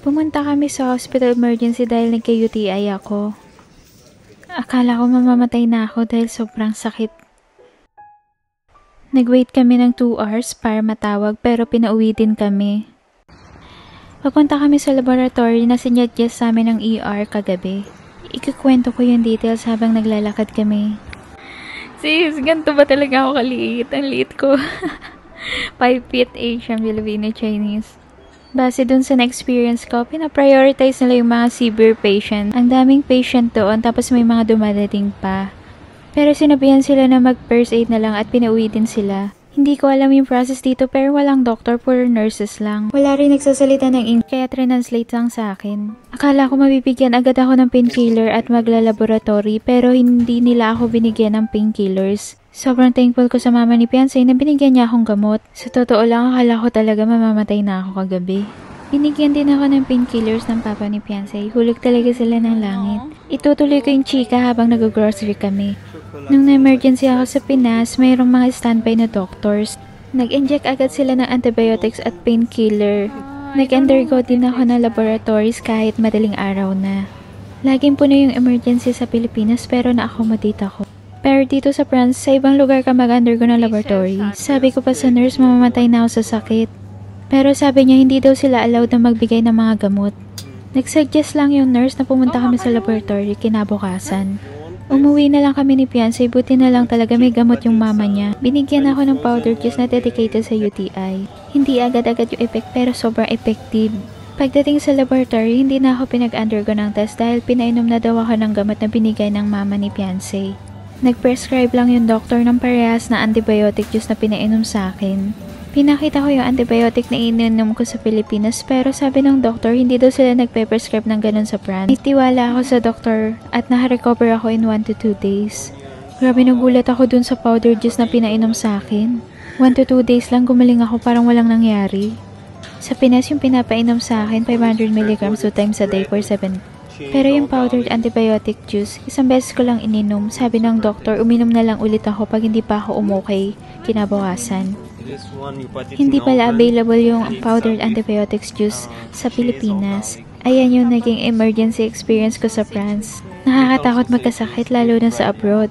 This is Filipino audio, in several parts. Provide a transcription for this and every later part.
Pumunta kami sa hospital emergency dahil nagka-UTI ako. Akala ko mamamatay na ako dahil sobrang sakit. Nag-wait kami ng 2 hours para matawag pero pinauwi din kami. Papunta kami sa laboratory na sinuggest sa amin ng ER kagabi. Ikukwento ko yung details habang naglalakad kami. Sis, ganito ba talaga ako kaliit? Ang liit ko. 5 feet Asian, Filipino, Chinese. Base dun sa na-experience ko, pinaprioritize nila yung mga severe patient. Ang daming patient doon tapos may mga dumadating pa. Pero sinabihan sila na mag-first aid na lang at pinauwi din sila. Hindi ko alam yung process dito pero walang doctor, puro nurses lang. Wala rin nagsasalita ng English kaya translate lang sa akin. Akala ko mabibigyan agad ako ng painkiller at magla-laboratory pero hindi nila ako binigyan ng painkillers. Sobrang thankful ko sa mama ni Fiancé na binigyan niya akong gamot. Sa totoo lang, akala ko talaga mamamatay na ako kagabi. Binigyan din ako ng painkillers ng papa ni Fiancé. Hulog talaga sila ng langit. Itutuloy ko yung chika habang nag-grocery kami. Nung na-emergency ako sa Pinas, mayroong mga standby na doctors. Nag-inject agad sila ng antibiotics at painkiller. Nag-undergo din ako ng laboratories kahit madaling araw na. Laging puno yung emergency sa Pilipinas pero na-accommodate ako. Pero dito sa France, sa ibang lugar ka mag-undergo ng laboratory. Sabi ko pa sa nurse, mamamatay na ako sa sakit. Pero sabi niya hindi daw sila allowed na magbigay ng mga gamot. Nag-suggest lang yung nurse na pumunta kami sa laboratory kinabukasan. Umuwi na lang kami ni Fiancé, buti na lang talaga may gamot yung mama niya. Binigyan ako ng powder juice na dedicated sa UTI. Hindi agad-agad yung effect pero sobrang effective. Pagdating sa laboratory, hindi na ako pinag-undergo ng test dahil pinainom na daw ako ng gamot na binigay ng mama ni Fiancé. Nag-prescribe lang yung doktor ng parehas na antibiotic juice na pinainom sa akin. Pinakita ko yung antibiotic na ininom ko sa Pilipinas pero sabi ng doktor hindi daw sila nagpe-prescribe ng ganun sa France. Itiwala ako sa doktor at naka-recover ako in 1 to 2 days. Grabe nagulat ako dun sa powder juice na pinainom sa akin. 1 to 2 days lang gumaling ako parang walang nangyari. Sa Pinas yung pinapainom sa akin 500 mg 2 times a day for 7. Pero yung powdered antibiotic juice, isang beses ko lang ininom. Sabi ng doktor, uminom na lang ulit ako pag hindi pa ako umukay kinabukasan. Hindi pala available yung powdered antibiotics juice sa Pilipinas. Ayan yung naging emergency experience ko sa France. Nakakatakot magkasakit lalo na sa abroad.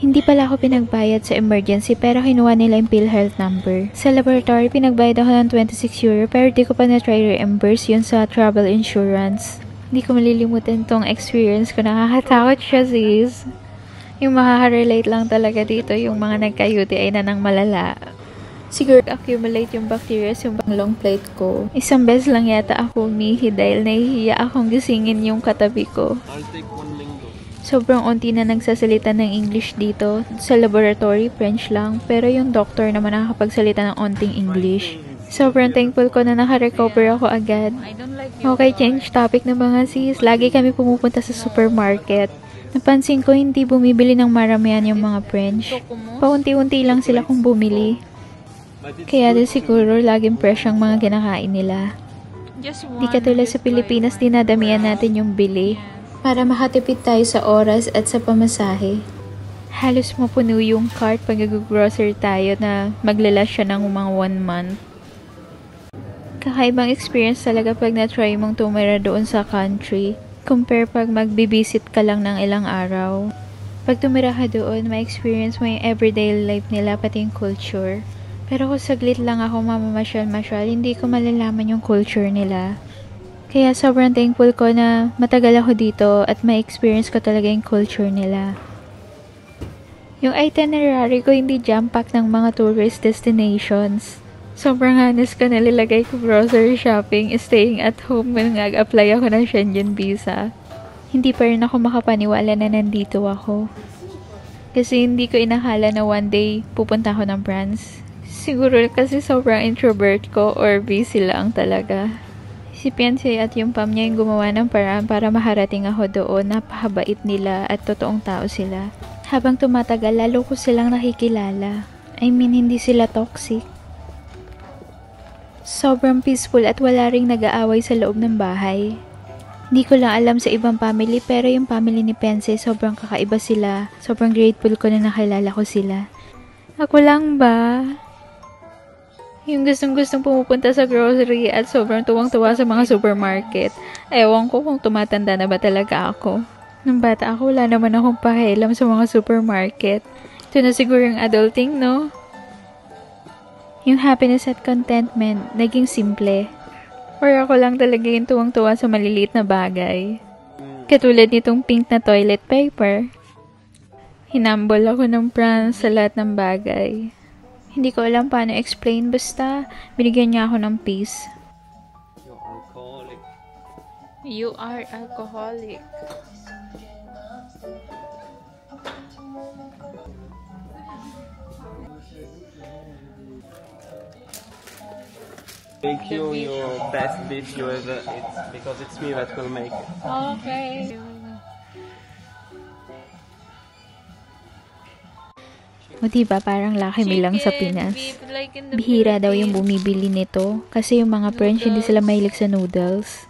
Hindi pala ako pinagbayad sa emergency pero kinuha nila yung PhilHealth number. Sa laboratory, pinagbayad ako ng 26 euro pero di ko pa na-try reimburse yun sa travel insurance. Hindi ko malilimutan tong experience ko. Nakakatakot siya, sis. Yung makaka-relate lang talaga dito yung mga nagka-UTI na ng malala. Siguro accumulate yung bacteria sa long plate ko. Isang beses lang yata ako umihi dahil nahihiya akong gisingin yung katabi ko. Sobrang unti na nagsasalita ng English dito. Sa laboratory, French lang. Pero yung doctor naman nakakapagsalita ng onting English. Sobrang thankful ko na naka-recover ako agad. Okay, change topic na mga sis. Lagi kami pumupunta sa supermarket. Napansin ko hindi bumibili ng maramihan yung mga French. Paunti-unti lang sila kung bumili. Kaya din siguro laging fresh ang mga kinakain nila. Di katulad sa Pilipinas, dinadamihan natin yung bili para makatipid tayo sa oras at sa pamasahe. Halos mapuno yung cart pag nag-grocery tayo na maglalas siya ng mga 1 month. Kakaibang experience talaga pag na-try mong tumira doon sa country compare pag magbibisit ka lang ng ilang araw. Pag tumira ka doon, ma-experience mo yung everyday life nila pati yung culture. Pero kung saglit lang ako mamamasyal-masyal, hindi ko malalaman yung culture nila. Kaya sobrang thankful ko na matagal ako dito at ma-experience ko talaga yung culture nila. Yung itinerary ko hindi jam-pack ng mga tourist destinations. Sobrang honest ko nalilagay ko grocery shopping, staying at home nung nag-apply ako ng Schengen visa. Hindi pa rin ako makapaniwala na nandito ako. Kasi hindi ko inakala na one day pupunta ako ng France. Siguro kasi sobrang introvert ko or busy lang talaga. Si Fiancé at yung pam niya yung gumawa ng paraan para maharating ako doon. Napakabait nila at totoong tao sila. Habang tumatagal, lalo ko silang nakikilala. I mean, hindi sila toxic. Sobrang peaceful at wala ring nag-aaway sa loob ng bahay. Hindi ko lang alam sa ibang family pero yung family ni Fiancé sobrang kakaiba sila. Sobrang grateful ko na nakilala ko sila. Ako lang ba? Yung gustong-gustong pumupunta sa grocery at sobrang tuwang-tuwa sa mga supermarket. Ewan ko kung tumatanda na ba talaga ako. Nung bata ako, wala naman akong pakialam sa mga supermarket. Ito na siguro yung adulting, no? Yung happiness at contentment, naging simple. Or ako lang talaga yung tuwang-tuwa sa maliliit na bagay. Katulad nitong pink na toilet paper. Hinambol ako ng France sa lahat ng bagay. Hindi ko alam paano explain, basta binigyan niya ako ng peace. You're alcoholic. You are alcoholic. Make you your best dish you ever eat, because it's me that will make it. Okay. O diba, parang Lucky Me lang sa Pinas. Bihira daw yung bumibili nito kasi yung mga French hindi sila mahilig sa noodles.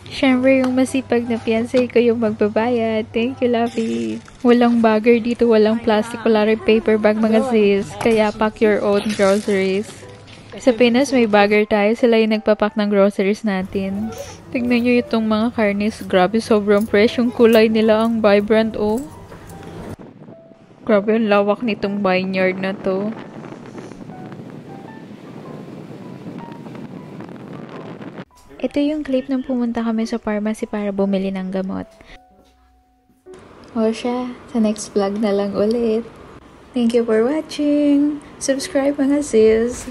Siyempre, yung masipag na fiancé ko yung magbabayad. Thank you, Lovey. Walang bagger dito, walang plastic, wala rin paper bag mga sis. Kaya pack your own groceries. Sa Pinas, may bagger tayo. Sila yung nagpapak ng groceries natin. Tignan nyo itong mga karnis. Grabe, sobrang fresh. Yung kulay nila ang vibrant, oh. Grabe, ang lawak nitong vineyard na to. Ito yung clip nung pumunta kami sa pharmacy para bumili ng gamot. O siya, sa next vlog na lang ulit. Thank you for watching. Subscribe mga sis.